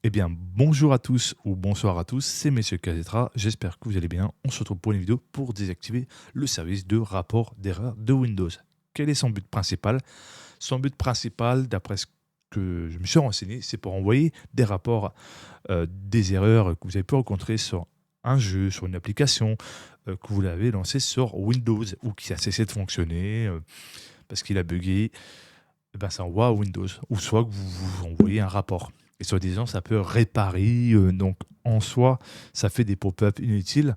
Eh bien, bonjour à tous ou bonsoir à tous, c'est Monsieur Kazetra, j'espère que vous allez bien. On se retrouve pour une vidéo pour désactiver le service de rapport d'erreur de Windows. Quel est son but principal? Son but principal, d'après ce que je me suis renseigné, c'est pour envoyer des rapports des erreurs que vous avez pu rencontrer sur un jeu, sur une application que vous l'avez lancé sur Windows ou qui a cessé de fonctionner parce qu'il a bugué. Eh ben, ça envoie à Windows. Ou soit que vous envoyez un rapport. Et soi-disant, ça peut réparer. Donc, en soi, ça fait des pop-up inutiles.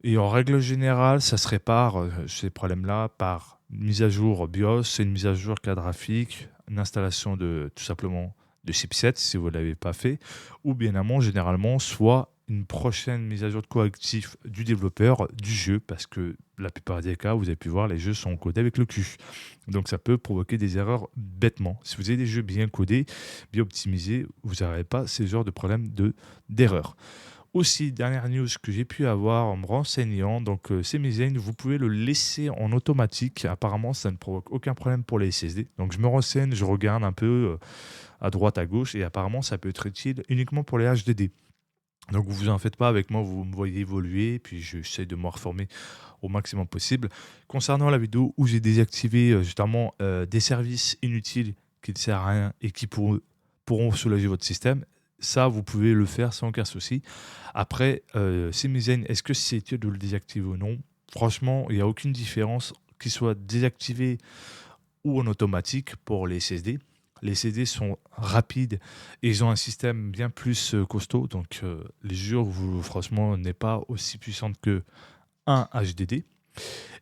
Et en règle générale, ça se répare, ces problèmes-là, par une mise à jour BIOS, une mise à jour carte graphique, une installation de, tout simplement, de chipset, si vous ne l'avez pas fait, ou bien amont, généralement, soit une prochaine mise à jour de correctif du développeur du jeu, parce que la plupart des cas, vous avez pu voir, les jeux sont codés avec le cul. Donc ça peut provoquer des erreurs bêtement. Si vous avez des jeux bien codés, bien optimisés, vous n'aurez pas ces genres de problèmes d'erreur. Aussi, dernière news que j'ai pu avoir en me renseignant, donc Semizen, vous pouvez le laisser en automatique. Apparemment, ça ne provoque aucun problème pour les SSD. Donc je me renseigne, je regarde un peu à droite, à gauche, et apparemment, ça peut être utile uniquement pour les HDD. Donc vous en faites pas avec moi, vous me voyez évoluer, puis j'essaie de me reformer au maximum possible. Concernant la vidéo où j'ai désactivé justement des services inutiles qui ne servent à rien et qui pourront soulager votre système, ça vous pouvez le faire sans aucun souci. Après, Semizen, est-ce que c'est utile de le désactiver ou non? Franchement, il n'y a aucune différence qu'il soit désactivé ou en automatique pour les SSD. Les SSD sont rapides et ils ont un système bien plus costaud. Donc, les jeux, franchement, n'est pas aussi puissante que un HDD.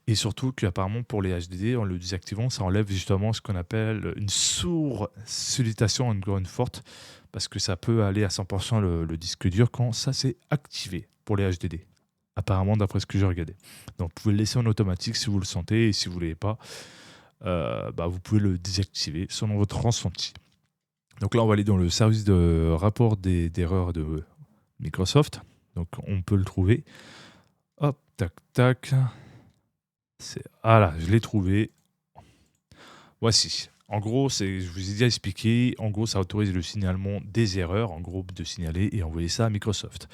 Et surtout qu'apparemment, pour les HDD, en le désactivant, ça enlève justement ce qu'on appelle une sollicitation, une graine forte, parce que ça peut aller à 100% le disque dur quand ça c'est activé pour les HDD. Apparemment, d'après ce que j'ai regardé. Donc, vous pouvez le laisser en automatique si vous le sentez, et si vous ne voulez pas, vous pouvez le désactiver selon votre ressenti. Donc là, on va aller dans le service de rapport d'erreurs de Microsoft. Donc, on peut le trouver. Hop, tac, tac. Ah là, je l'ai trouvé. Voici. En gros, je vous ai déjà expliqué. En gros, ça autorise le signalement des erreurs, en gros, de signaler et envoyer ça à Microsoft.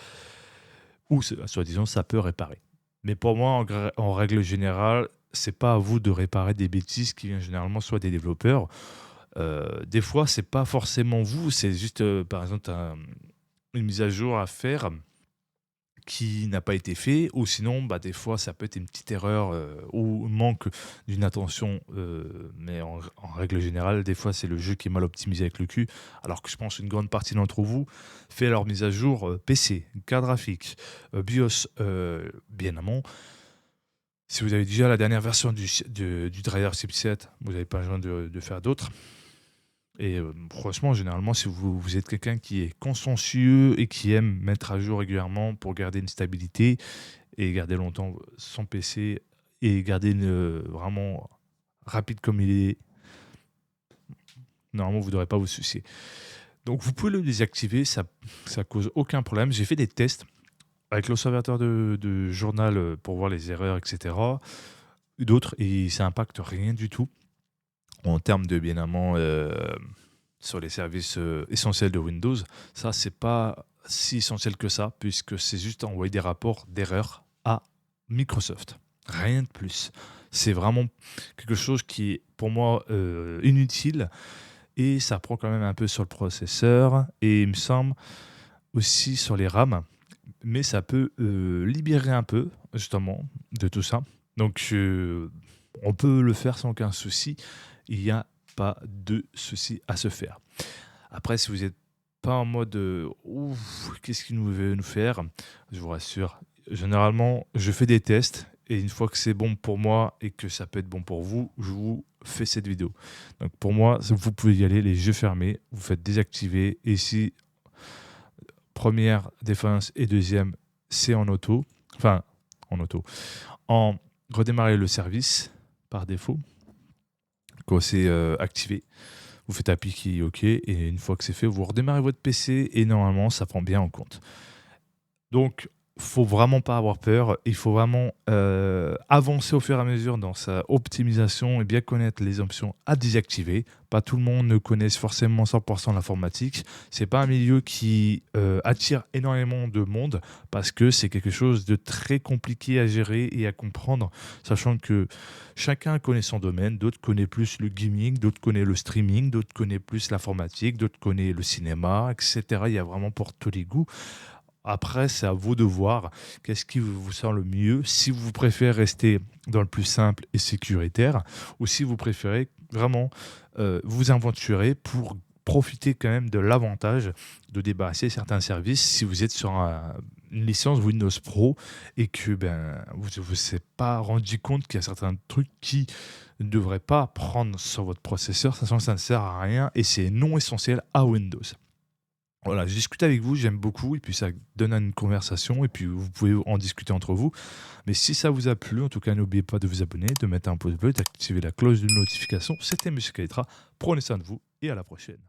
Ou, soi-disant, ça peut réparer. Mais pour moi, en règle générale, c'est pas à vous de réparer des bêtises qui viennent généralement soit des développeurs. Des fois, c'est pas forcément vous, c'est juste, par exemple, une mise à jour à faire qui n'a pas été fait, ou sinon, des fois, ça peut être une petite erreur ou manque d'une attention, mais en règle générale, des fois, c'est le jeu qui est mal optimisé avec le cul, alors que je pense une grande partie d'entre vous fait leur mise à jour PC, carte graphique, BIOS bien amont. Si vous avez déjà la dernière version du driver chipset, vous n'avez pas besoin de faire d'autres. Et franchement, généralement, si vous êtes quelqu'un qui est consciencieux et qui aime mettre à jour régulièrement pour garder une stabilité et garder longtemps son PC et garder vraiment rapide comme il est, normalement, vous ne devrez pas vous soucier. Donc, vous pouvez le désactiver, ça cause aucun problème. J'ai fait des tests avec l'observateur de journal pour voir les erreurs, etc. D'autres, et ça n'impacte rien du tout en termes de bien amont sur les services essentiels de Windows. Ça, c'est pas si essentiel que ça, puisque c'est juste envoyer des rapports d'erreur à Microsoft. Rien de plus. C'est vraiment quelque chose qui est pour moi inutile, et ça prend quand même un peu sur le processeur et il me semble aussi sur les RAM, mais ça peut libérer un peu justement de tout ça. Donc on peut le faire sans aucun souci. Il n'y a pas de souci à se faire. Après, si vous n'êtes pas en mode ouf, qu'est-ce qu'il veut nous faire, je vous rassure, généralement, je fais des tests et une fois que c'est bon pour moi et que ça peut être bon pour vous, je vous fais cette vidéo. Donc pour moi, vous pouvez y aller les yeux fermés, vous faites désactiver, et si première défense et deuxième, c'est en auto, enfin en auto, en redémarrer le service par défaut, quand c'est activé. Vous faites appliquer OK, et une fois que c'est fait, vous redémarrez votre PC et normalement, ça prend bien en compte. Donc, faut vraiment pas avoir peur. Il faut vraiment, avancer au fur et à mesure dans sa optimisation et bien connaître les options à désactiver. Pas tout le monde ne connaisse forcément 100 l'informatique. C'est pas un milieu qui, attire énormément de monde parce que c'est quelque chose de très compliqué à gérer et à comprendre, sachant que chacun connaît son domaine. D'autres connaissent plus le gaming, d'autres connaissent le streaming, d'autres connaissent plus l'informatique, d'autres connaissent le cinéma, et cetera. Il y a vraiment pour tous les goûts. Après, c'est à vous de voir qu'est-ce qui vous sent le mieux, si vous préférez rester dans le plus simple et sécuritaire, ou si vous préférez vraiment vous aventurer pour profiter quand même de l'avantage de débarrasser certains services si vous êtes sur une licence Windows Pro et que vous ne vous êtes pas rendu compte qu'il y a certains trucs qui ne devraient pas prendre sur votre processeur, sachant que ça ne sert à rien et c'est non essentiel à Windows. Voilà, j'ai discuté avec vous, j'aime beaucoup, et puis ça donne une conversation, et puis vous pouvez en discuter entre vous. Mais si ça vous a plu, en tout cas, n'oubliez pas de vous abonner, de mettre un pouce bleu, d'activer la cloche de notification. C'était Monsieur Kalitra, prenez soin de vous, et à la prochaine.